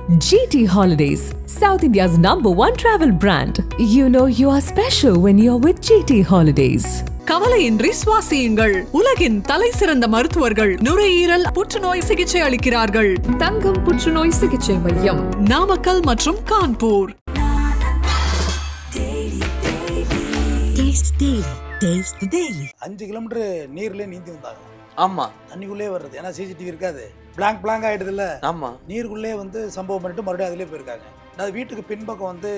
GT Holidays, South India's #1 travel brand. You know you are special when you're with GT Holidays. கவலையின்றி சுவாசியுங்கள். உலகின் தலை சிறந்த மருத்துவர்கள் நுரையீரல் புற்றுநோய் சிகிச்சை அளிக்கிறார்கள். தங்கம் புற்றுநோய் சிகிச்சை மையம், நாமக்கல் மற்றும் கான்பூர். 5 கிலோமீட்டர் நீர்ல நீந்தி வந்தாங்க. ஆமா, தண்ணிக்குள்ளே வர்றது, ஏன்னா சிசிடிவி இருக்காது, பிளாங்க் ஆயிடுது இல்ல. ஆமா, நீருக்குள்ளே வந்து சம்பவம் பண்ணிட்டு மறுபடியும் அதிலே போயிருக்காங்க. அதாவது வீட்டுக்கு பின்பக்கம் வந்து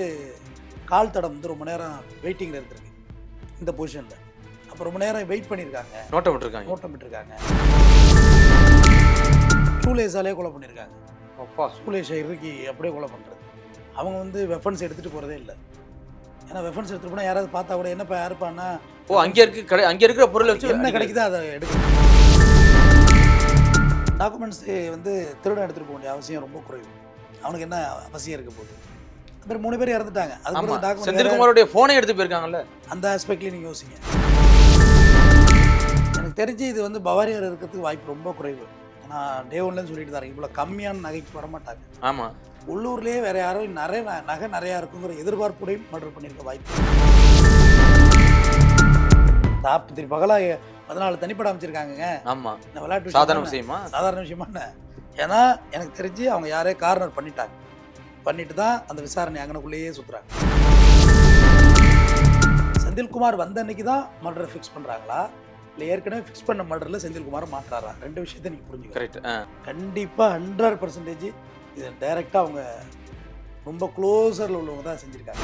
கால் தடம் வந்து ரொம்ப நேரம் வெயிட்டிங்ல இருந்திருக்கு இந்த பொசிஷன்ல. அப்போ ரொம்ப நேரம் வெயிட் பண்ணியிருக்காங்க, நோட்டம் விட்டுருக்காங்க. ஸ்கூலேஸாலே கொலை பண்ணியிருக்காங்க. ஸ்கூலேஸை இறுக்கி அப்படியே கொலை பண்ணுறது. அவங்க வந்து வெப்பன்ஸ் எடுத்துகிட்டு போகிறதே இல்லை. ஏன்னா வெப்பன்ஸ் எடுத்துகிட்டு போனால் யாராவது பார்த்தா கூட என்னப்பா யாருப்பான்னா, அங்கே இருக்கிற பொருளை வச்சு என்ன கிடைக்குதோ அதை எடுக்க. டாக்குமெண்ட்ஸ் வந்து திருடன் எடுத்துகிட்டு போக வேண்டிய அவசியம் ரொம்ப குறைவு. அவனுக்கு என்ன அவசியம் இருக்க போகுது? அப்புறம் 3 பேர் இறந்துட்டாங்க. அதுக்கு செந்தில்குமாரோட ஃபோனை எடுத்து போயிருக்காங்கல்ல, அந்த ஆஸ்பெக்ட்லேயும் நீங்கள் யோசிங்க. எனக்கு தெரிஞ்சு இது வந்து பவாரியார் இருக்கிறதுக்கு வாய்ப்பு ரொம்ப குறைவு. ஏன்னா டே ஒன்லன்னு சொல்லிட்டு தான் இவ்வளோ கம்மியான நகைக்கு வரமாட்டாங்க. ஆமாம், உள்ளூர்லேயே வேறு யாரும் நகை நிறையா இருக்குங்கிற எதிர்பார்ப்புடையும் மர்டர் பண்ணியிருக்க வாய்ப்பு. தாப்பத்திரி பகலாக 14 தனிப்படம் அமைச்சிருக்காங்க. ஆமாம், இந்த விளையாட்டு சாதாரண விஷயமா என்ன? ஏன்னா எனக்கு தெரிஞ்சு அவங்க யாரே கார்னர் பண்ணிட்டு தான் அந்த விசாரணை அங்கனக்குள்ளேயே சுற்றுறாங்க. செந்தில்குமார் வந்த அன்னைக்கு தான் மர்டரை ஃபிக்ஸ் பண்ணுறாங்களா, இல்லை ஏற்கனவே ஃபிக்ஸ் பண்ண மர்டரில் செந்தில்குமார் மாற்றாரா? 2 விஷயத்தை நீங்கள் புரிஞ்சுக்கணும். கண்டிப்பாக 100% இது டைரெக்டாக அவங்க ரொம்ப க்ளோஸரில் உள்ளவங்க தான் செஞ்சுருக்காங்க.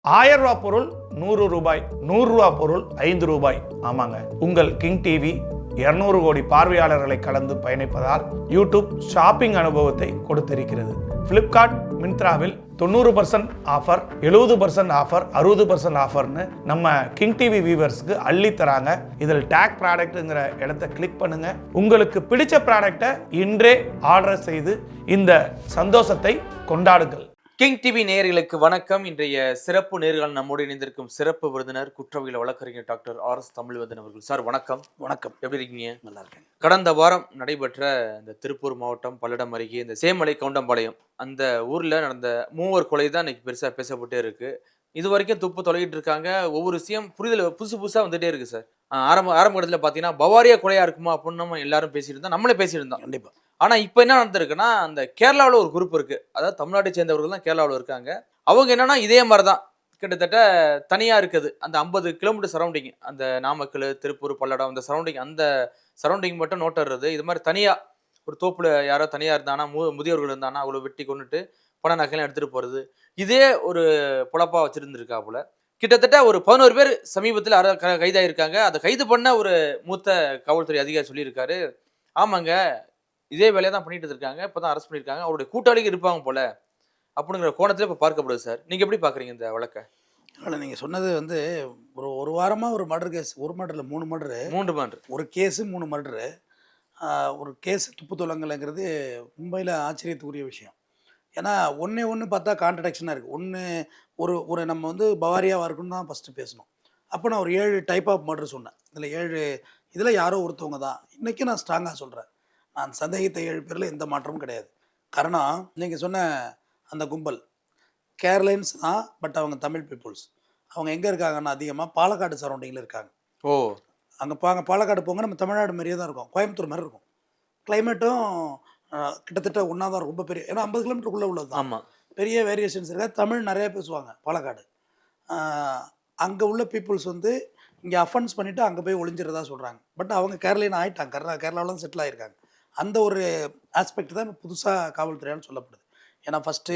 1000 ரூபா பொருள் 100 ரூபாய், 100 ரூபா பொருள் 5 ரூபாய். ஆமாங்க, உங்கள் கிங் டிவி 200 கோடி பார்வையாளர்களை கலந்து பயணிப்பதால் யூடியூப் ஷாப்பிங் அனுபவத்தை கொடுத்திருக்கிறது. பிளிப்கார்ட், மிந்த்ராவில் 90% ஆஃபர், 70% ஆஃபர், 60% ஆஃபர்னு நம்ம கிங் டிவி வியூவர்ஸ்க்கு அள்ளி தராங்க. இதில் டேக் ப்ராடக்ட்ங்கிற இடத்தை கிளிக் பண்ணுங்க. உங்களுக்கு பிடிச்ச ப்ராடக்டை இன்றே ஆர்டர் செய்து இந்த சந்தோஷத்தை கொண்டாடுங்கள். கிங் டிவி நேயர்களுக்கு வணக்கம். இன்றைய சிறப்பு நேர்கள் நம்மோடு இணைந்திருக்கும் சிறப்பு விருந்தினர் குற்றவியல் வழக்கறிஞர் டாக்டர் RS தமிழ்வந்தன் அவர்கள். சார் வணக்கம். வணக்கம், எப்படி இருக்கீங்க? நல்லா இருக்கேன். கடந்த வாரம் நடைபெற்ற இந்த திருப்பூர் மாவட்டம் பல்லடம் அருகே இந்த சேமலை கவுண்டம்பாளையம் அந்த ஊர்ல நடந்த 3 கொலை தான் இன்னைக்கு பெருசா பேசப்பட்டே இருக்கு. இது வரைக்கும் துப்பு தொலைகிட்டு இருக்காங்க. ஒவ்வொரு விஷயம் புரிதல் புதுசா வந்துட்டே இருக்கு சார். ஆரம்ப இடத்துல பாத்தீங்கன்னா பவாரியா கொலையா இருக்குமா அப்படின்னு நம்ம எல்லாரும் பேசிட்டு இருந்தோம், நம்மளே பேசிட்டு இருந்தோம். கண்டிப்பா. ஆனா இப்ப என்ன நடந்திருக்குன்னா, அந்த கேரளாவில் ஒரு குரூப் இருக்கு, அதாவது தமிழ்நாட்டை சேர்ந்தவர்கள் தான் கேரளாவில் இருக்காங்க. அவங்க என்னன்னா இதே மாதிரிதான் கிட்டத்தட்ட தனியா இருக்குது. அந்த 50 கிலோமீட்டர் சரௌண்டிங், அந்த நாமக்கல், திருப்பூர், பல்லடம் அந்த சரௌண்டிங் மட்டும் நோட்டுறது. இது மாதிரி தனியா ஒரு தோப்புல யாரோ தனியா இருந்தானா, முதியோர்கள் இருந்தானா அவ்வளவு வெட்டி கொண்டுட்டு பண நகைலாம் எடுத்துட்டு போறது, இதே ஒரு பொழப்பா வச்சிருந்துருக்கா போல. கிட்டத்தட்ட ஒரு 11 பேர் சமீபத்தில் கைதாயிருக்காங்க. அதை கைது பண்ண ஒரு மூத்த காவல்துறை அதிகாரி சொல்லியிருக்காரு, ஆமாங்க இதே வேலையை தான் பண்ணிட்டு இருக்காங்க, இப்பதான் அரெஸ்ட் பண்ணியிருக்காங்க, அவருடைய கூட்டாளிகள் இருப்பாங்க போல அப்படிங்கிற கோணத்துல இப்ப பார்க்கப்படுது. சார் நீங்க எப்படி பாக்குறீங்க இந்த வழக்கை? இல்லை, நீங்கள் சொன்னது வந்து ஒரு வாரமாக ஒரு மர்டர் கேஸ், ஒரு மர்டரில் 3 மர்டரு, ஒரு கேஸு 3 மர்டரு. ஒரு கேஸ் துப்பு தொலங்கலைங்கிறது மும்பையில் ஆச்சரியத்துக்குரிய விஷயம். ஏன்னா ஒன்று பார்த்தா கான்ட்ரடிக்ஷனாக இருக்குது. ஒரு நம்ம வந்து பவாரியாவாக இருக்குன்னு தான் ஃபஸ்ட்டு பேசணும். அப்போ நான் ஒரு 7 டைப் ஆஃப் மர்டர் சொன்னேன். இதில் யாரோ ஒருத்தவங்க தான். இன்றைக்கும் நான் ஸ்ட்ராங்காக சொல்கிறேன், நான் சந்தேகித்த 7 பேரில் எந்த மாற்றமும் கிடையாது. காரணம், நீங்கள் சொன்ன அந்த கும்பல் கேரளைன்ஸ் தான், பட் அவங்க தமிழ் பீப்புள்ஸ். அவங்க எங்கே இருக்காங்கன்னா அதிகமாக பாலக்காடு சரௌண்டிங்கில் இருக்காங்க. அங்கே பாலக்காடு போங்க, நம்ம தமிழ்நாடு மாதிரியே தான் இருக்கும், கோயம்புத்தூர் மாதிரி இருக்கும். கிளைமேட்டும் கிட்டத்தட்ட ஒன்றா தான் இருக்கும். ரொம்ப பெரிய, ஏன்னா 50 கிலோமீட்டருக்குள்ளே உள்ளது தான். ஆமாம், பெரிய வேரியேஷன்ஸ் இருக்காது. தமிழ் நிறையா பேசுவாங்க பாலக்காடு. அங்கே உள்ள பீப்புள்ஸ் வந்து இங்கே அஃபென்ஸ் பண்ணிவிட்டு அங்கே போய் ஒளிஞ்சிறதா சொல்கிறாங்க. பட் அவங்க கேரளின்னு ஆகிட்டாங்க, கேரளாவில் செட்டில் ஆகிருக்காங்க. அந்த ஒரு ஆஸ்பெக்ட் தான் இப்போ புதுசாக காவல்துறையான்னு சொல்லப்படுது. ஏன்னா ஃபஸ்ட்டு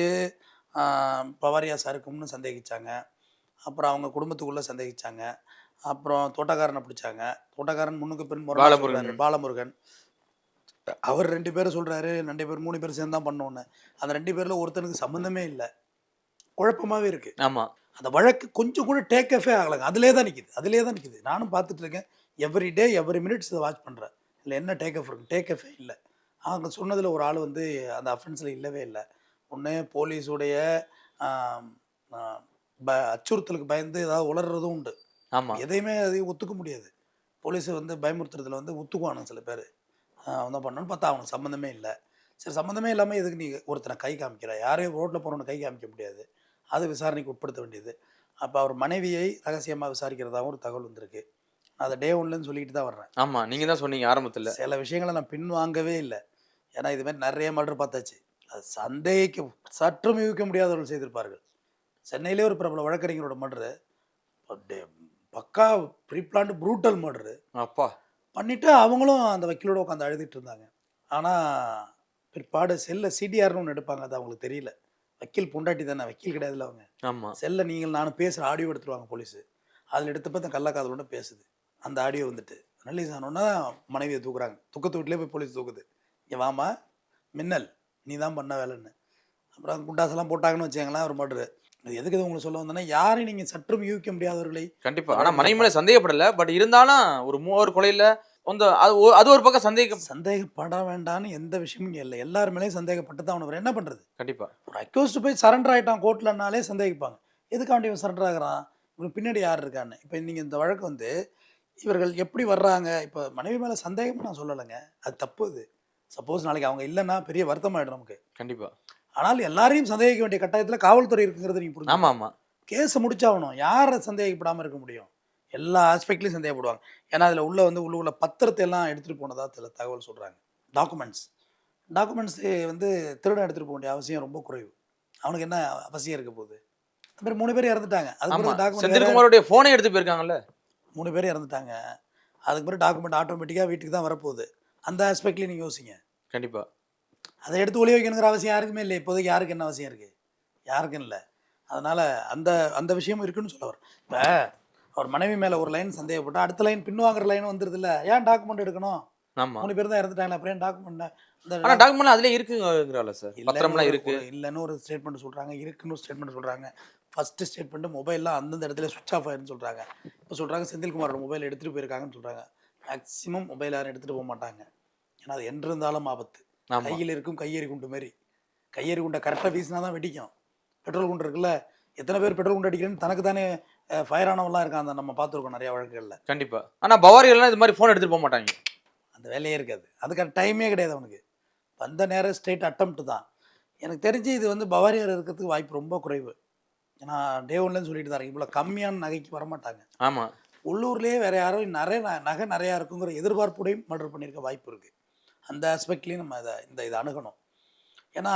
பவாரியா சாருக்கும்னு சந்தேகிச்சாங்க, அப்புறம் அவங்க குடும்பத்துக்குள்ளே சந்தேகிச்சாங்க, அப்புறம் தோட்டக்காரனை பிடிச்சாங்க. தோட்டக்காரன் முன்னுக்கு பின் பாலமுருகன், அவர் 2 பேரும் சொல்கிறாரு, 3 பேர் சேர்ந்து தான் பண்ணோன்னு. அந்த 2 பேரில் ஒருத்தனுக்கு சம்மந்தமே இல்லை, குழப்பமாகவே இருக்குது. ஆமாம், அந்த வழக்கு கொஞ்சம் கூட டேக் ஆஃபே ஆகலைங்க. அதிலே தான் நிற்கிது. நானும் பார்த்துட்டு இருக்கேன், எவ்ரி டே எவ்ரி மினிட்ஸ் இதை வாட்ச் பண்ணுறேன். இல்லை என்ன டேக் ஆஃப் இருக்கு? டேக் ஆஃபே இல்லை. அவங்க சொன்னதில் ஒரு ஆள் வந்து அந்த அஃபென்ஸில் இல்லவே இல்லை. ஒன்று போலீஸுடைய அச்சுறுத்தலுக்கு பயந்து ஏதாவது உளர்றதும் உண்டு. ஆமாம், எதையுமே அதையும் ஒத்துக்க முடியாது. போலீஸை வந்து பயமுறுத்துறதுல வந்து ஒத்துக்குவானுங்க சில பேர். அவன் தான் பண்ணணும்னு பார்த்தா அவனுக்கு சம்மந்தமே இல்லை. சரி, சம்மந்தமே இல்லாமல் எதுக்கு நீ ஒருத்தனை கை காமிக்கிற? யாரையும் ரோட்டில் போகிறவனை கை காமிக்க முடியாது, அது விசாரணைக்கு உட்படுத்த வேண்டியது. அப்போ அவர் மனைவியை ரகசியமாக விசாரிக்கிறதாகவும் ஒரு தகவல் வந்திருக்கு. நான் அதை டே ஒன்லேருந்து சொல்லிக்கிட்டு தான் வர்றேன். ஆமாம், நீங்கள் தான் சொன்னீங்க ஆரம்பத்தில். சில விஷயங்களை நான் பின் வாங்கவே இல்லை. ஏன்னா இதுமாதிரி நிறைய மர்டர் பார்த்தாச்சு. அது சந்தேகிக்க சற்றும் யூகிக்க முடியாதவர்கள் செய்திருப்பார்கள். சென்னையிலே ஒரு பிரபல வழக்கறிஞரோட மர்டரு, பக்கா ப்ரீ பிளான்டு ப்ரூட்டல் மர்டரு. அப்பா பண்ணிவிட்டு அவங்களும் அந்த வக்கீலோட உட்காந்து அழுதுட்டு இருந்தாங்க. ஆனால் பிற்பாடு செல்லில் சிடிஆர்னு ஒன்று எடுப்பாங்க, அது அவங்களுக்கு தெரியல. வக்கீல் பொண்டாட்டி தானே, வக்கீல் கிடையாதுல்ல அவங்க. ஆமாம், செல்லை நீங்கள் நானும் பேசுகிற ஆடியோ எடுத்துருவாங்க போலீஸு. அதில் எடுத்தப்போ இந்த கள்ளக்காதலோட பேசுது. அந்த ஆடியோ வந்துட்டு ரிலீஸ் ஆனோன்னா மனைவியை தூக்குறாங்க. துக்கத்து வீட்டிலே போய் போலீஸ் தூக்குது. இங்கே வாமா மின்னல், நீ தான் பண்ண வேலைன்னு. அப்புறம் குண்டாசெல்லாம் போட்டாங்கன்னு வச்சுங்களேன் ஒரு மர்டரு. அது எதுக்கு இது உங்களுக்கு சொல்ல வந்தேன்னா, யாரையும் நீங்கள் சற்றும் யூகிக்க முடியாதவர்களை. கண்டிப்பாக. ஆனால் மனைவி மேலே சந்தேகப்படலை. பட் இருந்தாலும் ஒரு 3 கொலையில் வந்து அது ஒரு பக்கம் சந்தேகப்பட வேண்டாம்னு எந்த விஷயமும் இல்லை. எல்லார் மேலேயும் சந்தேகப்பட்டு தான் அவனை என்ன பண்ணுறது. கண்டிப்பாக ஒரு அக்யூஸ்டு போய் சரண்டர் ஆகிட்டான் கோர்ட்லனாலே சந்தேகிப்பாங்க. எதுக்காண்டி இவன் சரண்டர் ஆகிறான், இவனுக்கு பின்னாடி யார் இருக்கான்னு. இப்போ நீங்கள் இந்த வழக்கு வந்து இவர்கள் எப்படி வர்றாங்க, இப்போ மனைவி மேலே சந்தேகமாக நான் சொல்லலைங்க, அது தப்பு. அது சப்போஸ் நாளைக்கு அவங்க இல்லைன்னா பெரிய வருத்தமாயிடும் நமக்கு. கண்டிப்பாக. ஆனால் எல்லாரையும் சந்தேகிக்க வேண்டிய கட்டாயத்தில் காவல்துறை இருக்குங்கிறது நீங்கள் புரிஞ்சு. ஆமாம் ஆமாம், கேஸை முடிச்சாகணும். யாரை சந்தேகப்படாமல் இருக்க முடியும்? எல்லா ஆஸ்பெக்ட்லையும் சந்தேகப்படுவாங்க. ஏன்னா அதில் உள்ள பத்திரத்தை எல்லாம் எடுத்துகிட்டு போனதாக சில தகவல் சொல்கிறாங்க. டாக்குமெண்ட்ஸ் வந்து திருடன் எடுத்துகிட்டு போக வேண்டிய அவசியம் ரொம்ப குறைவு. அவனுக்கு என்ன அவசியம் இருக்க போகுது? அது மாதிரி 3 பேர் இறந்துட்டாங்க. அதுக்கு செந்தில்குமாரோடைய ஃபோனை எடுத்து போயிருக்காங்கல்ல, 3 பேர் இறந்துட்டாங்க. அதுக்கு பிறகு டாக்குமெண்ட் ஆட்டோமேட்டிக்காக வீட்டுக்கு தான் வரப்போகுது. அந்த ஆஸ்பெக்ட்லேயும் நீங்கள் யோசிங்க. கண்டிப்பாக. அதை எடுத்து ஒளி வைக்கணுங்கிற அவசியம் யாருக்குமே இல்லை. இப்போதைக்கு யாருக்கு என்ன அவசியம் இருக்குது? யாருக்கும் இல்லை. அதனால் அந்த விஷயமும் இருக்குன்னு சொல்ல வரேன். இப்போ அவர் மனைவி மேலே ஒரு லைன் சந்தேகப்பட்டால் அடுத்த லைன் பின்வாங்குற லைன் வந்துடுது இல்லை. ஏன் டாக்குமெண்ட் எடுக்கணும்? ஆமாம், 3 பேர் தான் இறந்துட்டாங்களா, அப்புறம் ஏன் டாக்குமெண்ட்? ஆனால் டாக்குமெண்ட் அதிலே இருக்குங்கிறால சார், பத்திரம்லாம் இருக்குது. இல்லைன்னு ஒரு ஸ்டேட்மெண்ட் சொல்கிறாங்க, இருக்குன்னு ஒரு ஸ்டேட்மெண்ட் சொல்கிறாங்க. ஃபஸ்ட்டு ஸ்டேட்மெண்ட்டு மொபைல்லாம் அந்தந்த இடத்துல சுவிட்ச் ஆஃப் ஆயிருன்னு சொல்கிறாங்க. இப்போ சொல்கிறாங்க செந்தில்குமாரோட மொபைல் எடுத்துகிட்டு போயிருக்காங்கன்னு சொல்கிறாங்க. மேக்ஸிமம் மொபைல் யாரும் எடுத்துகிட்டு போக மாட்டாங்க. ஏன்னா அது என்று இருந்தாலும் ஆபத்து. கையில் இருக்கும் கையெறி குண்டு மாரி. கையெறி குண்டை கரெக்டாக வீசினா தான் வெடிக்கும். பெட்ரோல் குண்டு இருக்குல்ல, எத்தனை பேர் பெட்ரோல் குண்டு அடிக்கிறேன்னு தனக்கு தானே ஃபயர் ஆனவெல்லாம் இருக்கான். அந்த நம்ம பார்த்துருக்கோம் நிறையா வழக்குகளில். கண்டிப்பாக. ஆனால் பவாரியெல்லாம் இது மாதிரி ஃபோன் எடுத்துகிட்டு போக மாட்டாங்க. அந்த வேலையே இருக்காது. அதுக்கான டைமே கிடையாது அவனுக்கு. வந்த நேரம் ஸ்ட்ரெயிட் அட்டம்ப்ட் தான். எனக்கு தெரிஞ்சு இது வந்து பவாரியார் இருக்கிறதுக்கு வாய்ப்பு ரொம்ப குறைவு. ஏன்னா டே ஒன்லேருந்து சொல்லிட்டு தான் இவ்வளோ கம்மியான நகைக்கு வரமாட்டாங்க. ஆமாம், உள்ளூர்லேயே வேறு யாரும் நகை நிறையா இருக்குங்கிற எதிர்பார்ப்புடையும் மர்டர் பண்ணியிருக்க வாய்ப்பு இருக்குது. அந்த ஆஸ்பெக்ட்லேயும் நம்ம இதை அணுகணும். ஏன்னா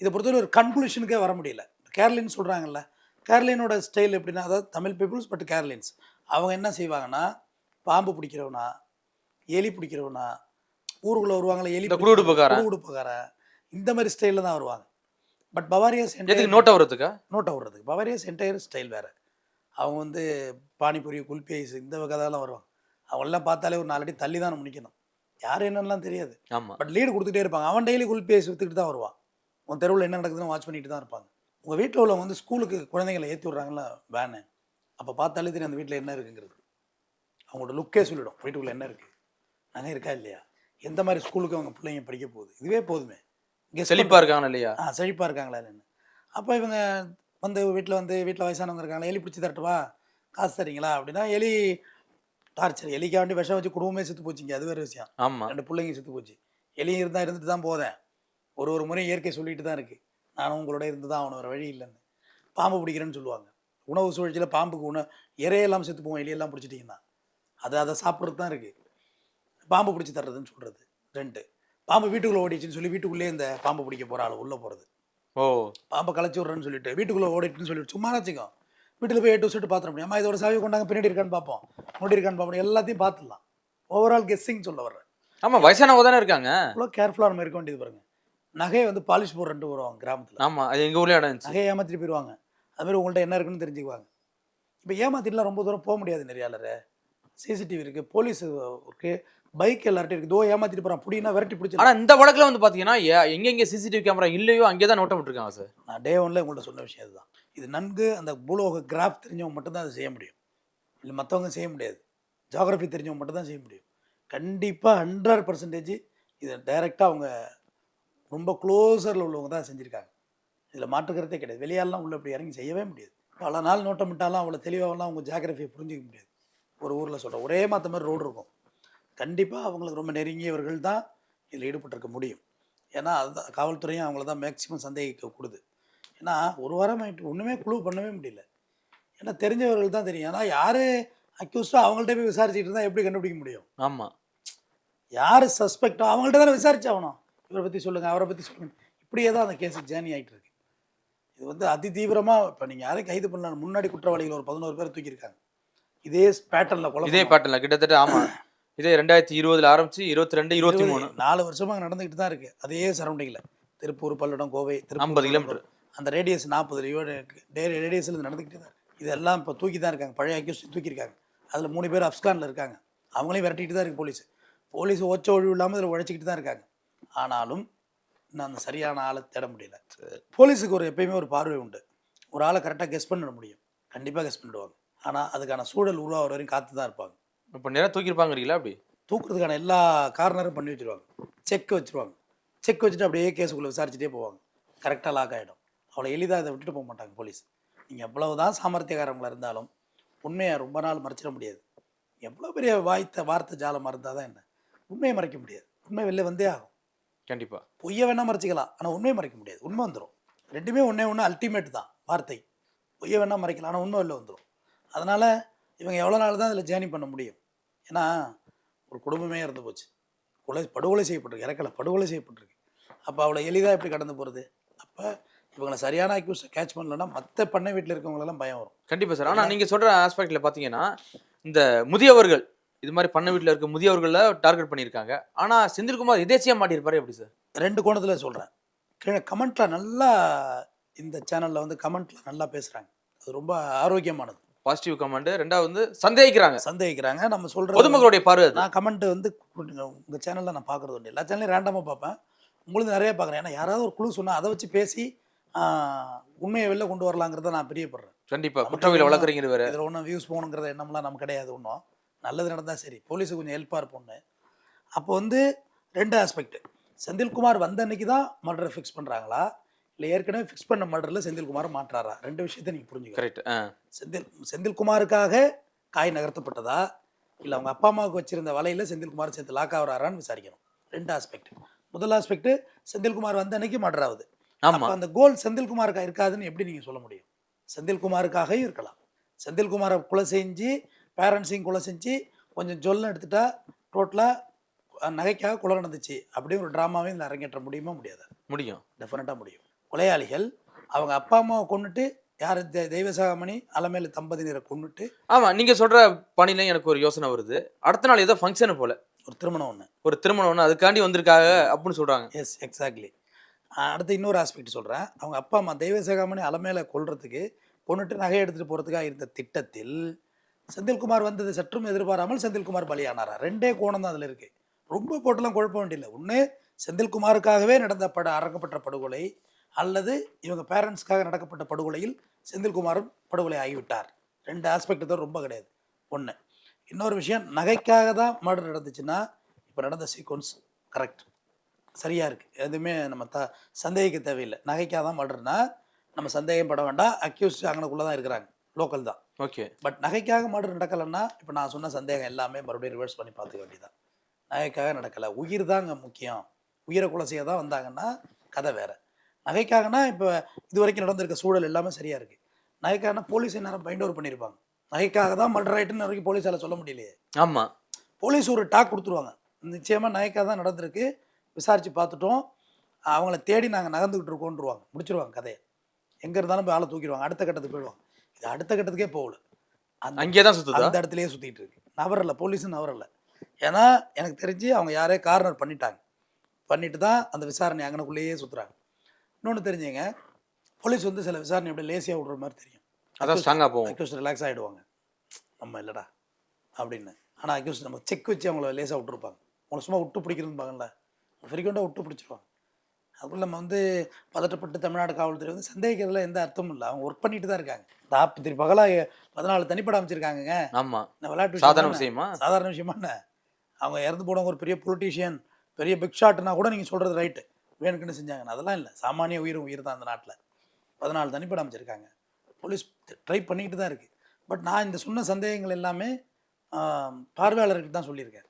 இதை பொறுத்தவரை ஒரு கன்க்ளூஷனுக்கே வர முடியல. கேரளின்னு சொல்கிறாங்கல்ல, கேரளினோட ஸ்டைல் எப்படின்னா, அதாவது தமிழ் பீப்புள்ஸ் பட் கேரளின்ஸ் அவங்க என்ன செய்வாங்கன்னா, பாம்பு பிடிக்கிறவனா, எலி பிடிக்கிறவனா, ஊருக்குள்ளே வருவாங்களே எலி குடுகுடுப்புக்காரன், இந்த மாதிரி ஸ்டைலில் தான் வருவாங்க. பட் பவாரியாஸ் நோட்டை விடுறதுக்கு பவாரியாஸ் என்டையர் ஸ்டைல் வேறு. அவங்க வந்து பானிபூரி, குல்பி ஐஸ் இந்த கதையெல்லாம் வருவாங்க. அவங்களெல்லாம் பார்த்தாலே ஒரு 4 அடி தள்ளி தான் முடிக்கணும். யார் என்னென்னலாம் தெரியாது. பட் லீடு கொடுத்துட்டே இருப்பாங்க. அவன் டெய்லி குல்பி ஐஸ் விற்றுக்கிட்டு தான் வருவான். உங்கள் தெருவில் என்ன நடக்குதுன்னு வாட்ச் பண்ணிட்டு தான் இருப்பாங்க. உங்கள் வீட்டில் உள்ளவங்க வந்து ஸ்கூலுக்கு குழந்தைங்களை ஏற்றி விட்றாங்களா வேனு, அப்போ பார்த்தாலே தெரியும் அந்த வீட்டில் என்ன இருக்குங்கிறது. அவங்களோட லுக்கே சொல்லிவிடும் வீட்டுக்குள்ளே என்ன இருக்குது, நகை இருக்கா இல்லையா, எந்த மாதிரி ஸ்கூலுக்கு அவங்க பிள்ளைங்க படிக்க போகுது. இதுவே போதுமே. செழிப்பாக இருக்காங்களா இல்லையா, செழிப்பாக இருக்காங்களா இல்லைன்னு. அப்போ இவங்க வந்து வீட்டில் வயசானவங்க இருக்காங்களா, எலி பிடிச்சி தரட்டுவா, காசு தரீங்களா அப்படின்னா, எலி டார்ச்சர். எலிக்காண்டி விஷம் வச்சு குடும்பமே செத்து போச்சுங்க. அது வேறு விஷயம். ஆமாம், 2 பிள்ளைங்க செத்து போச்சு. எலியும் இருந்தால் இருந்துட்டு தான் போதேன். ஒரு முறை இயற்கை சொல்லிட்டு தான் இருக்குது, நானும் உங்களோட இருந்து தான் அவனை வேறு வழி இல்லைன்னு. பாம்பு பிடிக்கிறேன்னு சொல்லுவாங்க. உணவு சுழற்சியில் பாம்புக்கு இறையெல்லாம் செத்து போவோம், எலியெல்லாம் பிடிச்சிட்டிங்கன்னா அதை சாப்பிட்றது தான் இருக்குது. பாம்பு பிடிச்சி தர்றதுன்னு சொல்கிறது 2. பாம்பு வீட்டுக்குள்ளே ஓடிச்சுன்னு சொல்லி வீட்டுக்குள்ளேயே இந்த பாம்பு பிடிக்க போகிற ஆள் உள்ளே போகிறது. பாம்பை களைச்சி விட்றேன்னு சொல்லிட்டு வீட்டுக்குள்ளே ஓடிட்டுன்னு சொல்லிட்டு சும்மா வச்சுக்கோ. வீட்டில் போய் 8 வருஷம் பார்த்துட முடியும். அம்மா இதோட சாவி கொண்டாங்க, பின்னாடி இருக்கான்னு பார்ப்போம், முன்னாடி இருக்கான்னு பார்ப்போம், எல்லாத்தையும் பார்த்துடலாம். ஓவரால் கெஸ்ஸிங் சொல்ல வர்றேன். ஆமாம், வயசானவங்க தானே இருக்காங்க. அவ்வளோ கேர்ஃபுல்லாக நம்ம இருக்க வேண்டியது. பாருங்கள், நகையை வந்து பாலிஷ் போடுற 2 வருவாங்க கிராமத்தில். ஆமாம், அது எங்கள் ஊர்லேயே இடம். நகையை ஏமாற்றிட்டு போயிடுவாங்க. அதுமாதிரி உங்கள்கிட்ட என்ன இருக்குன்னு தெரிஞ்சுக்குவாங்க. இப்போ ஏமாற்றிட்டுலாம் ரொம்ப தூரம் போக முடியாது. நிறையாளர் சிசிடிவி இருக்குது, போலீஸ் இருக்குது, பைக் எல்லார்ட்டும் இருக்குது. தோ ஏமாற்றிட்டு போகிறான் புடினா விரட்டி பிடிச்சி. ஆனால் இந்த வழக்கில் வந்து பார்த்தீங்கன்னா எங்கெங்கே சிசிடிவி கேமரா இல்லையோ அங்கே தான் நோட்டம் விட்டுருக்காங்க சார். நான் டே ஒன்ல உங்கள்கிட்ட சொன்ன விஷயம் இதுதான். இது நன்கு அந்த பூலோக கிராஃப் தெரிஞ்சவங்க மட்டும்தான் அதை செய்ய முடியும். இல்லை மற்றவங்க செய்ய முடியாது. ஜியாகிரஃபி தெரிஞ்சவங்க மட்டும் தான் செய்ய முடியும். கண்டிப்பாக 100% இதை டைரெக்டாக அவங்க ரொம்ப க்ளோஸரில் உள்ளவங்க தான் செஞ்சுருக்காங்க. இதில் மாற்றுக்கிறதே கிடையாது. வெளியாலாம் உள்ள இப்படி இறங்கி செய்யவே முடியாது. பல நாள் நோட்டமிட்டாலும் அவ்வளோ தெளிவாகலாம் அவங்க ஜியாகிரஃபியை புரிஞ்சிக்க முடியாது. ஒரு ஊரில் சொல்கிறேன், ஒரே மாற்ற மாதிரி ரோடு இருக்கும். கண்டிப்பாக அவங்களுக்கு ரொம்ப நெருங்கியவர்கள் தான் இதில் ஈடுபட்டிருக்க முடியும். ஏன்னா அதுதான் காவல்துறையும் அவங்கள தான் மேக்சிமம் சந்தேகிக்க கூடுது. ஏன்னா ஒரு வாரம் ஆகிட்டு ஒன்றுமே க்ளூ பண்ணவே முடியல. ஏன்னா தெரிஞ்சவர்கள் தான் தெரியும். ஏன்னா யார் அக்யூஸ்டோ அவங்கள்ட்ட போய் விசாரிச்சுட்டு இருந்தால் எப்படி கண்டுபிடிக்க முடியும்? ஆமாம், யார் சஸ்பெக்டோ அவங்கள்ட்ட தானே விசாரிச்சாகணும். இவரை பற்றி சொல்லுங்கள், அவரை பற்றி சொல்லுங்கள். இப்படியே தான் அந்த கேஸு ஜேர்னி ஆகிட்டு இருக்கு. இது வந்து அதி தீவிரமாக இப்போ நீங்கள் யாரையும் கைது பண்ணலாம். முன்னாடி குற்றவாளிகள் ஒரு 11 பேர் தூக்கியிருக்காங்க. இதே பேட்டர்னில் இதே பேட்டர்னில் கிட்டத்தட்ட. ஆமாம், இதே 2020 ஆரம்பிச்சு 22, 23 4 வருஷமாக நடந்துக்கிட்டு தான் இருக்குது. அதே சரௌண்டிங்கில் திருப்பூர், பல்லடம், கோவை, 50 கிலோமீட்டர் அந்த ரேடியஸ் 40 ரேடியஸில் நடந்துக்கிட்டே தான் இருக்குது. இதெல்லாம் இப்போ தூக்கி தான் இருக்காங்க. பழைய அக்யூஸ்ட் தூக்கியிருக்காங்க. அதில் 3 பேர் அப்ஸ்கானில் இருக்காங்க. அவங்களையும் விரட்டிட்டு தான் இருக்குது போலீஸ் ஓச்ச ஒழிவு இல்லாமல் இதில் உழைச்சிக்கிட்டு தான் இருக்காங்க. ஆனாலும் இன்னும் அந்த சரியான ஆளை தேட முடியல. போலீஸுக்கு எப்பயுமே ஒரு பார்வை உண்டு. ஒரு ஆளை கரெக்டாக கெஸ் பண்ண முடியும், கண்டிப்பாக கெஸ் பண்ணிடுவாங்க. ஆனால் அதுக்கான சூழல் உருவாகிற வரையும் காத்து தான் இருப்பாங்க. இப்போ நேராக தூக்கியிருப்பாங்கிறீங்களா? அப்படி தூக்குறதுக்கான எல்லா கார்னரும் பண்ணி வச்சுருவாங்க. செக் வச்சுருவாங்க. செக் வச்சுட்டு அப்படியே கேஸுக்குள்ளே விசாரிச்சுட்டே போவாங்க. கரெக்டாக லாக் ஆகிடும். அவ்வளோ எளிதாக அதை விட்டுட்டு போக மாட்டாங்க போலீஸ். நீங்கள் எவ்வளவு தான் சாமர்த்தியக்காரங்களாக இருந்தாலும் உண்மையை ரொம்ப நாள் மறைச்சிட முடியாது. எவ்வளோ பெரிய வார்த்தை ஜாலமாக இருந்தால் தான் என்ன, உண்மையை மறைக்க முடியாது. உண்மை வெளில வந்தே ஆகும். கண்டிப்பாக பொய்யை வேணால் மறைச்சிக்கலாம், ஆனால் உண்மையை மறைக்க முடியாது. உண்மை வந்துடும். ரெண்டுமே ஒன்று அல்டிமேட் தான். வார்த்தை பொய்யை வேணால் மறைக்கலாம், ஆனால் உண்மை வெளில வந்துடும். அதனால் இவங்க எவ்வளோ நாள் தான் இதில் ஜேர்னி பண்ண முடியும்? ஏன்னா ஒரு குடும்பமே இறந்து போச்சு. படுகொலை செய்யப்பட்டிருக்கு. இறக்கலை, படுகொலை செய்யப்பட்டிருக்கு. அப்போ அவ்வளோ எளிதாக எப்படி கடந்து போகிறது? அப்போ இவங்களை சரியான அக்யூஸ்டை கேட்ச் பண்ணலன்னா மற்ற பண்ணை வீட்டில் இருக்கவங்களெல்லாம் பயம் வரும். கண்டிப்பாக சார். ஆனால் நீங்கள் சொல்கிற ஆஸ்பெக்டில் பார்த்தீங்கன்னா இந்த முதியவர்கள், இது மாதிரி பண்ணை வீட்டில் இருக்க முதியவர்களை டார்கெட் பண்ணியிருக்காங்க. ஆனால் செந்தில்குமார் எதேச்சியாக மாட்டியிருப்பாரு எப்படி சார்? 2 கோணத்தில் சொல்கிறேன். கீழே கமெண்ட்டில் நல்லா இந்த சேனலில் வந்து கமெண்ட்டில் நல்லா பேசுகிறாங்க. அது ரொம்ப ஆரோக்கியமானது. Positive comment. ரெண்டாவது வந்து சந்தேகிக்கிறாங்க. நம்ம சொல்கிற பொதுமக்களுடைய பார்வை. நான் கமெண்ட் வந்து உங்கள் சேனலில் நான் பார்க்குறது உண்டு. எல்லா சேனலையும் ரேண்டமாக பார்ப்பேன். உங்களுக்கு நிறைய பார்க்குறேன். ஏன்னா யாராவது ஒரு குழு சொன்னால் அதை வச்சு பேசி உண்மையை வெளில கொண்டு வரலாங்கிறத நான் பிரியப்படுறேன். கண்டிப்பாக குற்றவியலை வளர்க்குறீங்க வேறு. இதில் ஒன்றும் வியூஸ் போகணுங்கிறத எண்ணம்லாம் நமக்கு கிடையாது. ஒன்றும் நல்லது நடந்தால் சரி, போலீஸுக்கு கொஞ்சம் ஹெல்ப்பாக இருப்போம்னு. அப்போ வந்து 2 ஆஸ்பெக்ட். செந்தில்குமார் வந்த அன்னைக்கு தான் மர்டரை ஃபிக்ஸ் பண்ணுறாங்களா, இல்லை ஏற்கனவே ஃபிக்ஸ் பண்ண மர்டரில் செந்தில்குமார் மாற்றாரா? 2 விஷயத்தை நீங்கள் புரிஞ்சுக்கணும். கரெக்ட். செந்தில்குமாருக்காக காய் நகர்த்தப்பட்டதா, இல்லை அவங்க அப்பா அம்மாவுக்கு வச்சிருந்த வலையில் செந்தில்குமார் சேர்த்து லாக் ஆகிறாரான்னு விசாரிக்கணும். 2 ஆஸ்பெக்ட். முதல் ஆஸ்பெக்ட், செந்தில்குமார் வந்த அன்னைக்கு மர்டர் ஆகுது. ஆமாம், அந்த கோல் செந்தில்குமாருக்காக இருக்காதுன்னு எப்படி நீங்கள் சொல்ல முடியும்? செந்தில்குமாருக்காகவும் இருக்கலாம். செந்தில்குமாரை கொலை செஞ்சு, பேரண்ட்ஸையும் கொலை செஞ்சு, கொஞ்சம் ஜொல்லம் எடுத்துட்டா டோட்டலாக நகைக்காக கொலை நடந்துச்சு அப்படின்னு ஒரு ட்ராமாவே இதில் அரங்கேற்ற முடியுமா? முடியாது. முடியும், டெஃபினட்டாக முடியும். கொலையாளிகள் அவங்க அப்பா அம்மாவை கொண்டுட்டு, யார் தெய்வசாகமணி அலமேலு தம்பதியினரை கொண்டுட்டு. ஆமாம், நீங்கள் சொல்கிற பணியில் எனக்கு ஒரு யோசனை வருது. அடுத்த நாள் ஏதோ ஃபங்க்ஷனு போல், ஒரு திருமணம் ஒன்று அதுக்காண்டி வந்திருக்காங்க அப்படின்னு சொல்கிறாங்க. Yes, exactly. அடுத்து இன்னொரு ஆஸ்பெக்ட் சொல்கிறேன். அவங்க அப்பா அம்மா தெய்வசாகமணி அலமேலை கொல்றதுக்கு கொண்டுட்டு நகை எடுத்துகிட்டு போகிறதுக்காக இருந்த திட்டத்தில் செந்தில்குமார் வந்தது சற்றும் எதிர்பாராமல் செந்தில்குமார் பலியானாரா? 2 கோணம் தான் அதில் இருக்குது. ரொம்ப போட்டெல்லாம் குழப்ப வேண்டியதில்லை. ஒன்று செந்தில்குமாருக்காகவே அரங்கப்பட்ட படுகொலை, அல்லது இவங்க பேரண்ட்ஸ்க்காக நடக்கப்பட்ட படுகொலையில் செந்தில்குமாரும் படுகொலை ஆகிவிட்டார். 2 ஆஸ்பெக்ட் தான், ரொம்ப கிடையாது. ஒன்று. இன்னொரு விஷயம், நகைக்காக தான் மர்டர் நடந்துச்சுன்னா இப்போ நடந்த சீக்வன்ஸ் கரெக்ட், சரியாக இருக்குது. எதுவுமே நம்ம சந்தேகிக்க தேவையில்லை. நகைக்காக தான் மர்டர்னா நம்ம சந்தேகம் பட வேண்டாம். அக்யூஸ்ட் அங்கனக்குள்ளே தான் இருக்கிறாங்க, லோக்கல் தான். ஓகே. பட் நகைக்காக மர்டர் நடக்கலைன்னா இப்போ நான் சொன்ன சந்தேகம் எல்லாமே மறுபடியும் ரிவர்ஸ் பண்ணி பார்த்துக்க வேண்டியதான். நகைக்காக நடக்கலை, உயிர் தான் அங்கே முக்கியம், உயிரை கொலை செய்ய தான் வந்தாங்கன்னா கதை வேறு. நகைக்காகனா இப்போ இது வரைக்கும் நடந்திருக்க சூழல் எல்லாமே சரியாக இருக்குது. நகைக்காகனா போலீஸ் நேரம் பைண்ட் ஓவர் பண்ணியிருப்பாங்க. நகைக்காக தான் மர்டர் ஆகிட்டுன்னு வரைக்கும் போலீஸால் சொல்ல முடியலையே. ஆமாம், போலீஸ் ஒரு டாக் கொடுத்துருவாங்க, நிச்சயமாக நகைக்காக தான் நடந்திருக்கு, விசாரித்து பார்த்துட்டோம், அவங்கள தேடி நாங்கள் நகர்ந்துக்கிட்டு இருக்கோன்றுவாங்க. முடிச்சிருவாங்க கதையை. எங்கே இருந்தாலும் போய் ஆளை தூக்கிடுவாங்க, அடுத்த கட்டத்துக்கு போயிடுவாங்க. இது அடுத்த கட்டத்துக்கே போகல, அங்கே தான் சுற்றுது, அந்த இடத்துலையே சுற்றிட்டு இருக்கு. நவரில்லை, போலீஸும் நவரில்லை. ஏன்னா எனக்கு தெரிஞ்சு அவங்க யாரே கார்னர் பண்ணிட்டு தான் அந்த விசாரணை அங்கனக்குள்ளேயே சுற்றுறாங்க. இன்னொன்று தெரிஞ்சுங்க, போலீஸ் வந்து சில விசாரணை எப்படி லேசியாக விடுற மாதிரி தெரியும். அதான் ஸ்ட்ராங்காக போகும், அக்யூஸ்ட் ரிலாக்ஸ் ஆகிடுவாங்க, நம்ம இல்லைடா அப்படின்னு. ஆனால் அக்யூஸ்ட் நம்ம செக் வச்சு அவங்கள லேசாக விட்டுருப்பாங்க. அவங்கள சும்மா விட்டு பிடிக்கிறதுப்பாங்கல்ல, ஃப்ரீக்வெண்ட்டாக விட்டு பிடிச்சிருவாங்க. அதுக்குள்ள நம்ம வந்து பதட்டப்பட்டு தமிழ்நாடு காவல்துறை வந்து சந்தேகிக்கிறதுல எந்த அர்த்தமும் இல்லை. அவங்க ஒர்க் பண்ணிட்டு தான் இருக்காங்க. ராத்திரி பகலாக 14 தனிப்படம் அமைச்சிருக்காங்க. ஆமாம், நான் விளையாட்டு சாதாரண விஷயமா என்ன? அவங்க இறந்து போனவங்க ஒரு பெரிய பொலிட்டீஷியன், பெரிய பிக் ஷாட்னா கூட நீங்கள் சொல்கிறது ரைட்டு, வேணுக்குன்னு செஞ்சாங்கன்னு. அதெல்லாம் இல்லை, சாமானிய உயிர் தான் அந்த நாட்டில். 14 தனிப்படம் அமைச்சிருக்காங்க. போலீஸ் ட்ரை பண்ணிக்கிட்டு தான் இருக்குது. பட் நான் இந்த சொன்ன சந்தேகங்கள் எல்லாமே பார்வையாளருக்கு தான் சொல்லியிருக்கேன்.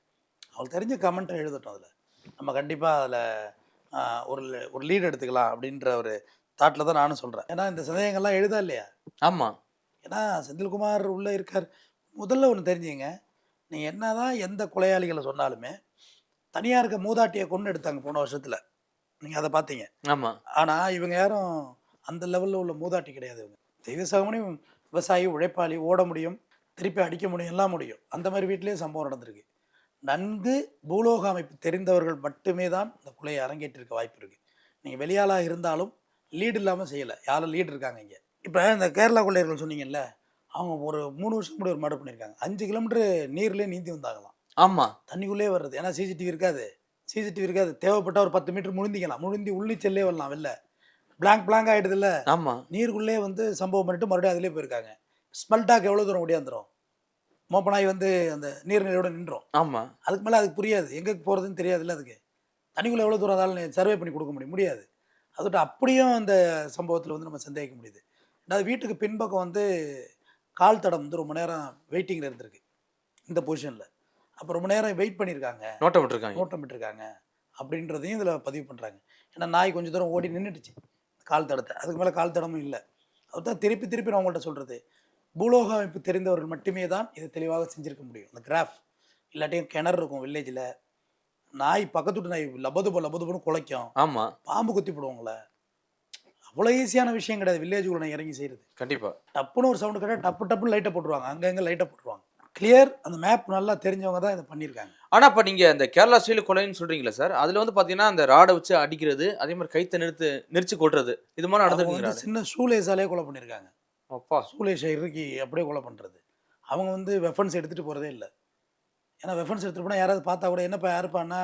அவங்களுக்கு தெரிஞ்ச கமெண்ட்டை எழுதட்டும். அதில் நம்ம கண்டிப்பாக அதில் ஒரு லீட் எடுத்துக்கலாம் அப்படின்ற ஒரு தாட்டில் தான் நானும் சொல்கிறேன். ஏன்னா இந்த சந்தேகங்கள்லாம் எழுதா இல்லையா? ஆமாம். ஏன்னா செந்தில்குமார் உள்ளே இருக்கார். முதல்ல ஒன்று தெரிஞ்சுங்க, நீங்கள் என்ன தான் எந்த கொலையாளிகளை சொன்னாலுமே தனியாக இருக்க மூதாட்டியை கொண்டு எடுத்தாங்க போன வருஷத்தில், நீங்கள் அதை பார்த்தீங்க. ஆமாம். ஆனால் இவங்க யாரும் அந்த லெவலில் உள்ள மூதாட்டி கிடையாது. இவங்க தெய்வசாகமணி விவசாயி, உழைப்பாளி, ஓட முடியும், திருப்பி அடிக்க முடியும், எல்லாம் முடியும். அந்த மாதிரி வீட்டிலேயே சம்பவம் நடந்திருக்கு. நன்கு பூலோக அமைப்பு தெரிந்தவர்கள் மட்டுமே தான் இந்த கொலையை அரங்கேற்றிருக்க வாய்ப்பு இருக்குது. நீங்கள் வெளியாளாக இருந்தாலும் லீடு இல்லாமல் செய்யலை. யாரும் லீடு இருக்காங்க இங்கே. இப்போ இந்த கேரளா கொள்ளையர்கள் சொன்னீங்கல்ல, அவங்க ஒரு 3 வருஷம் கூட ஒரு மர்டர் பண்ணியிருக்காங்க. 5 கிலோமீட்டர் நீர்லேயே நீந்தி வந்தாங்களாம். ஆமாம். தண்ணிக்குள்ளே வர்றது. ஏன்னா சிசிடிவி இருக்காது. தேவைப்பட்டால் ஒரு 10 மீட்டர் முழுந்திக்கலாம். முழுந்தி உள்ளி செல்லே வரலாம். வெளில பிளாங்க் ஆகிடுது இல்லை? ஆமாம். நீருக்குள்ளே வந்து சம்பவம் பண்ணிட்டு மறுபடியும் அதிலே போயிருக்காங்க. ஸ்மெல்டாக் எவ்வளோ தூரம் ஓடியாந்துடும், மோப்பனாய் வந்து அந்த நீர்நிலையோடு நின்றோம். ஆமாம். அதுக்கு மேலே அதுக்கு புரியாது, எங்கே போகிறதுன்னு தெரியாதுல்ல. அதுக்கு தண்ணிக்குள்ளே எவ்வளோ தூரம் அதால் சர்வே பண்ணி கொடுக்க முடியாது. அதுவிட்டு அப்படியும் அந்த சம்பவத்தில் வந்து நம்ம சந்தேகிக்க முடியுது. அதாவது வீட்டுக்கு பின்பக்கம் வந்து கால் தடம் வந்து ரொம்ப நேரம் வெயிட்டிங்கில் இருந்திருக்கு இந்த பொசிஷனில். அப்போ ரொம்ப நேரம் வெயிட் பண்ணியிருக்காங்க, நோட்டம் விட்டுருக்காங்க அப்படின்றதையும் இதில் பதிவு பண்ணுறாங்க. ஏன்னா நாய் கொஞ்சம் தூரம் ஓடி நின்றுட்டுச்சு கால் தடத்தை, அதுக்கு மேலே கால் தடமும் இல்லை. அதுதான் திருப்பி நான் உங்கள்கிட்ட சொல்கிறது, பூலோக அமைப்பு தெரிந்தவர்கள் மட்டுமே தான் இதை தெளிவாக செஞ்சுருக்க முடியும். அந்த கிராஃப் இல்லாட்டியும் கிணறு இருக்கும் வில்லேஜில், நாய் பக்கத்துட்டு நாய் லபதுபன்னு குலைக்கும். ஆமாம். பாம்பு குத்தி போடுவாங்களே, அவ்வளோ ஈஸியான விஷயம் கிடையாது வில்லேஜுக்குள்ள நான் இறங்கி செய்கிறது. கண்டிப்பாக டப்புன்னு ஒரு சவுண்டு கேட்டால் டப்புன்னு லைட்டை போட்டுருவாங்க, அங்கங்கே லைட்டை போட்டுருவாங்க. கிளியர், அந்த மேப் நல்லா தெரிஞ்சவங்க தான் இதை பண்ணியிருக்காங்க. ஆனால் இப்போ நீங்கள் அந்த கேரளா ஸ்டைல் கொலைன்னு சொல்கிறீங்களா சார், அதில் வந்து பார்த்தீங்கன்னா அந்த ராடை வச்சு அடிக்கிறது, அதே மாதிரி கைத்தை நெரிச்சு கொள்றது, இது மாதிரி நடந்துருக்குங்க. சின்ன ஷூலேஸாலே கொலை பண்ணியிருக்காங்க. அப்பா, ஷூலேஸை இறுக்கி அப்படியே கொலை பண்ணுறது. அவங்க வந்து வெஃபன்ஸ் எடுத்துகிட்டு போகிறதே இல்லை. ஏன்னா வெஃபன்ஸ் எடுத்துகிட்டு போனால் யாராவது பார்த்தா கூட என்னப்பா யாருப்பான்னா,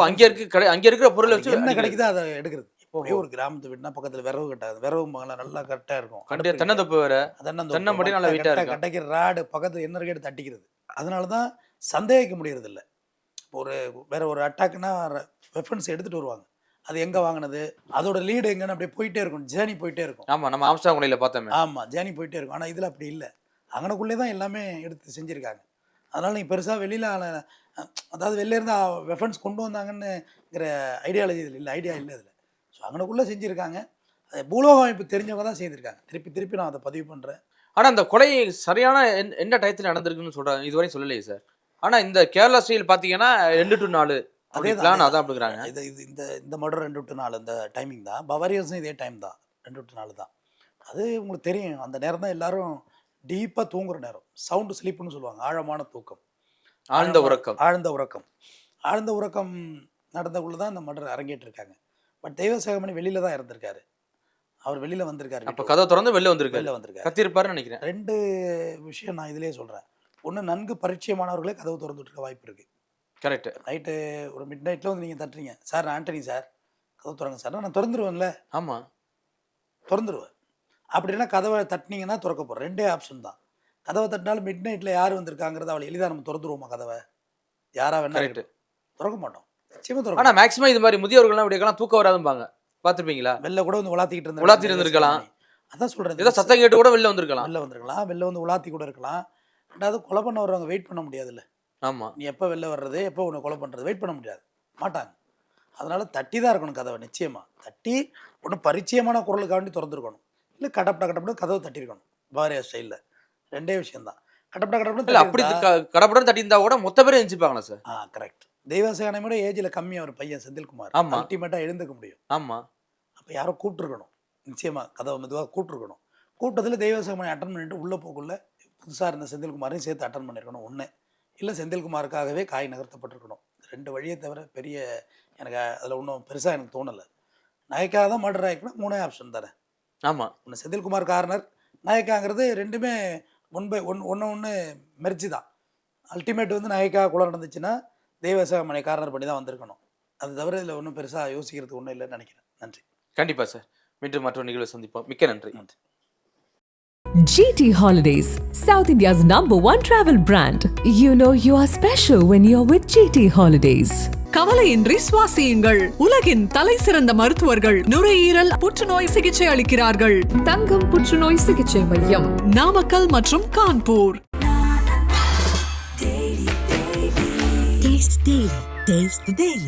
அங்கே இருக்கிற பொருளை வச்சு என்ன கிடைக்குதோ அதை எடுக்கிறது. இப்போயே ஒரு கிராமத்து வீடுனா பக்கத்தில் விரவு கட்டாது, விரவு மங்கலாம் நல்லா கரெக்டாக இருக்கும். தென்னந்தோப்பு வேற, தென்னம்படி நல்லா வெயிட்டாக இருக்கும். கட்டைக்கிற ராடு பக்கத்தில் என்ன எடுத்து தட்டிக்கிறது. அதனால தான் சந்தேகிக்க முடியறது இல்லை. ஒரு வேற ஒரு அட்டாக்னா வெஃபன்ஸ் எடுத்துகிட்டு வருவாங்க, அது எங்கே வாங்கினது, அதோட லீடு எங்கன்னு அப்படியே போயிட்டே இருக்கும், ஜேர்னி போயிட்டே இருக்கும். ஆமாம், நம்ம ஆம்ஸ்டாங்குடியில் பார்த்தோமே. ஆமாம், ஜேர்னி போயிட்டே இருக்கும். ஆனால் இதில் அப்படி இல்லை, அங்கனக்குள்ளே தான் எல்லாமே எடுத்து செஞ்சுருக்காங்க. அதனால் நீங்கள் பெருசாக வெளியில் அதாவது வெளிலேருந்து வெஃபன்ஸ் கொண்டு வந்தாங்கன்னுங்கிற ஐடியாலஜி இதில் இல்லை, ஐடியா இல்லை இதில். ஸோ அங்கனக்குள்ளே செஞ்சுருக்காங்க. அது பூலோக அமைப்பு தெரிஞ்சவங்க தான் செய்திருக்காங்க. திருப்பி நான் அதை பதிவு பண்ணுறேன். ஆனால் அந்த கொலை சரியான என்ன டயத்தில் நடந்திருக்குன்னு சொல்கிறாங்க, இதுவரையும் சொல்லலையே சார். ஆனால் இந்த கேரளா ஸ்டைல் பார்த்தீங்கன்னா 2 to 4 அதே பிளான் அதான் அப்படிங்கிறாங்க. இது இந்த மர்டர் 2 to 4 இந்த டைமிங் தான். பவாரியஸும் இதே டைம் தான், 2 to 4 தான். அது உங்களுக்கு தெரியும், அந்த நேரம் தான் எல்லாரும் டீப்பாக தூங்குற நேரம். சவுண்டு ஸ்லீப்புன்னு சொல்லுவாங்க, ஆழமான தூக்கம், ஆழ்ந்த உறக்கம் நடந்தக்குள்ள தான் இந்த மர்டர் அரங்கேற்றிருக்காங்க. பட் தெய்வசாகமணி வெளியில தான் இருந்திருக்காரு. அவர் வெளியில வந்திருக்காரு. அப்போ கதவை திறந்து வெளில வந்திருக்காரு, கத்திருப்பாருன்னு நினைக்கிறேன். 2 விஷயம் நான் இதிலே சொல்கிறேன். ஒன்று, நன்கு பரிச்சயமானவர்களே கதவு திறந்துட்டு இருக்க வாய்ப்பு இருக்குது. கரெக்ட். நைட்டு ஒரு மிட் நைட்டில் வந்து நீங்கள் தட்டுறீங்க, சார் நான் ஆண்டனி சார் கதவு திறங்க சார், நான் திறந்துருவேன்ல. ஆமாம், திறந்துருவேன். அப்படின்னா கதவை தட்டினீங்கன்னா திறக்க போகிறேன். 2 ஆப்ஷன் தான். கதவை தட்டினாலும் மிட் நைட்டில் யார் வந்திருக்காங்கிறத அவளை எளிதாக நம்ம திறந்துருவோமா? கதவை யாராக வேணா திறக்க மாட்டோம், நிச்சயமாக திறக்க. ஆனால் மேக்ஸிமம் இது மாதிரி முதியோர்கள்லாம் இப்படியெல்லாம் தூக்கம் வராதும்பாங்க, பார்த்துருப்பீங்களா? வெளில கூட வந்து உலாத்திக்கிட்டு இருந்திருக்கலாம். அதான் சொல்கிறேன், ஏதோ சத்தம் கேட்டு கூட வெளில வந்திருக்கலாம். வெளில வந்து உலாத்தி கூட இருக்கலாம். ரெண்டாவது, கொலை பண்ண வர்றவங்க வெயிட் பண்ண முடியாதுல்ல. ஆமாம், நீ எப்போ வெளில வர்றது, எப்போ உன்னை கொலை பண்ணுறது வெயிட் பண்ண முடியாது, மாட்டாங்க. அதனால் தட்டி தான் இருக்கணும் கதவை. நிச்சயமாக தட்டி ஒன்று பரிச்சயமான குரலுக்காண்டி திறந்துருக்கணும், இல்லை கடப்பட கதவை தட்டியிருக்கணும். பாரியா ஸ்டைலில் 2 விஷயம்தான். கடப்பட அப்படி கடப்பட தட்டி இருந்தால் கூட மொத்த பேர் எழுந்திருப்பாங்களா சார்? கரெக்ட். தெய்வசாகமோட ஏஜில் கம்மியாக ஒரு பையன் செந்தில்குமார், அல்டிமேட்டாக எழுந்துக்க முடியும். ஆமாம், அப்போ யாரோ கூப்பிட்டுருக்கணும், நிச்சயமாக கதவை மெதுவாக கூப்பிட்டுருக்கணும். கூட்டத்தில் தெய்வசாகமணி அட்டன் பண்ணிட்டு உள்ளே போக்குள்ள புதுசாக இருந்த செந்தில்குமாரையும் சேர்த்து அட்டன் பண்ணியிருக்கணும். ஒன்று, இல்லை செந்தில்குமாருக்காகவே காய் நகர்த்தப்பட்டிருக்கணும். 2 வழியை தவிர பெரிய எனக்கு அதில் ஒன்றும் பெருசாக எனக்கு தோணலை. நகைக்காக தான் மர்டர் ஆகிருக்குன்னா 3 ஆப்ஷன் தானே. ஆமாம், ஒன்று செந்தில்குமார் கார்னர், நகைக்காங்கிறது 2மே ஒன்று மெர்ஜி தான். அல்டிமேட் வந்து நகைக்காக கொலை நடந்துச்சுன்னா தெய்வசாகமணி கார்னர் பண்ணி தான் வந்திருக்கணும். அது தவிர இதில் ஒன்றும் பெருசாக யோசிக்கிறதுக்கு ஒன்றும் இல்லைன்னு நினைக்கிறேன். நன்றி. கண்டிப்பாக சார், மீண்டும் மற்றொரு நிகழ்வை சந்திப்போம். மிக்க நன்றி. GT Holidays, South India's #1 travel brand. You know you are special when you're with GT Holidays. கவலையின்றி சுவாசியுங்கள். உலகின் தலை சிறந்த மருத்துவர்கள் நுரையீரல் புற்றுநோய் சிகிச்சை அளிக்கிறார்கள். தங்கம் புற்றுநோய் சிகிச்சை மையம், நாமக்கல் மற்றும் கான்பூர். Taste the Daily.